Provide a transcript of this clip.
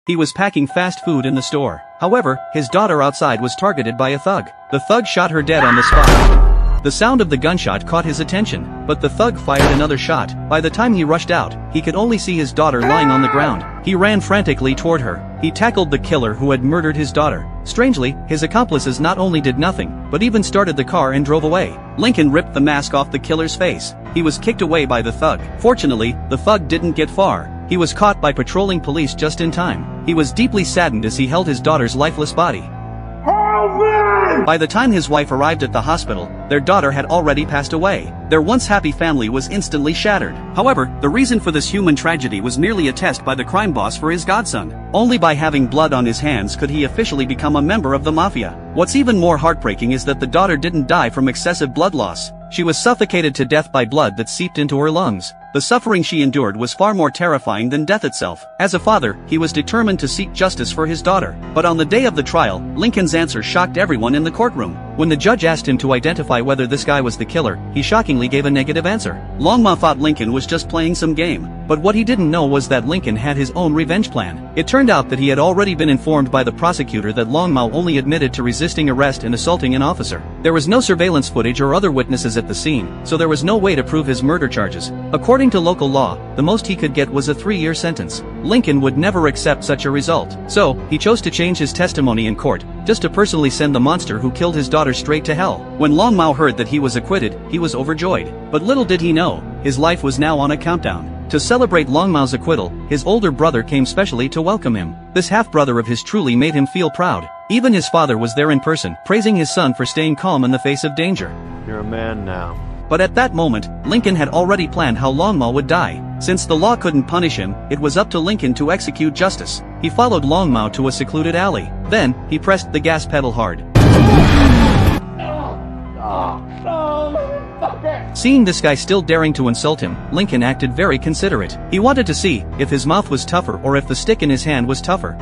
He was packing fast food in the store. However, his daughter outside was targeted by a thug. The thug shot her dead on the spot. The sound of the gunshot caught his attention, but the thug fired another shot. By the time he rushed out, he could only see his daughter lying on the ground. He ran frantically toward her. He tackled the killer who had murdered his daughter. Strangely, his accomplices not only did nothing, but even started the car and drove away. Lincoln ripped the mask off the killer's face. He was kicked away by the thug. Fortunately, the thug didn't get far. He was caught by patrolling police just in time. He was deeply saddened as he held his daughter's lifeless body. By the time his wife arrived at the hospital, their daughter had already passed away. Their once happy family was instantly shattered. However, the reason for this human tragedy was merely a test by the crime boss for his godson. Only by having blood on his hands could he officially become a member of the mafia. What's even more heartbreaking is that the daughter didn't die from excessive blood loss. She was suffocated to death by blood that seeped into her lungs. The suffering she endured was far more terrifying than death itself. As a father, he was determined to seek justice for his daughter. But on the day of the trial, Lincoln's answer shocked everyone in the courtroom. When the judge asked him to identify whether this guy was the killer, he shockingly gave a negative answer. Longmire thought Lincoln was just playing some game. But what he didn't know was that Lincoln had his own revenge plan. It turned out that he had already been informed by the prosecutor that Longmire only admitted to resisting arrest and assaulting an officer. There was no surveillance footage or other witnesses at the scene, so there was no way to prove his murder charges. According to local law, the most he could get was a 3-year sentence. Lincoln would never accept such a result. So, he chose to change his testimony in court, just to personally send the monster who killed his daughter straight to hell. When Longmire heard that he was acquitted, he was overjoyed. But little did he know, his life was now on a countdown. To celebrate Longmire's acquittal, his older brother came specially to welcome him. This half-brother of his truly made him feel proud. Even his father was there in person, praising his son for staying calm in the face of danger. You're a man now. But at that moment, Lincoln had already planned how Longmire would die. Since the law couldn't punish him, it was up to Lincoln to execute justice. He followed Longmire to a secluded alley. Then, he pressed the gas pedal hard. Seeing this guy still daring to insult him, Lincoln acted very considerate. He wanted to see if his mouth was tougher or if the stick in his hand was tougher.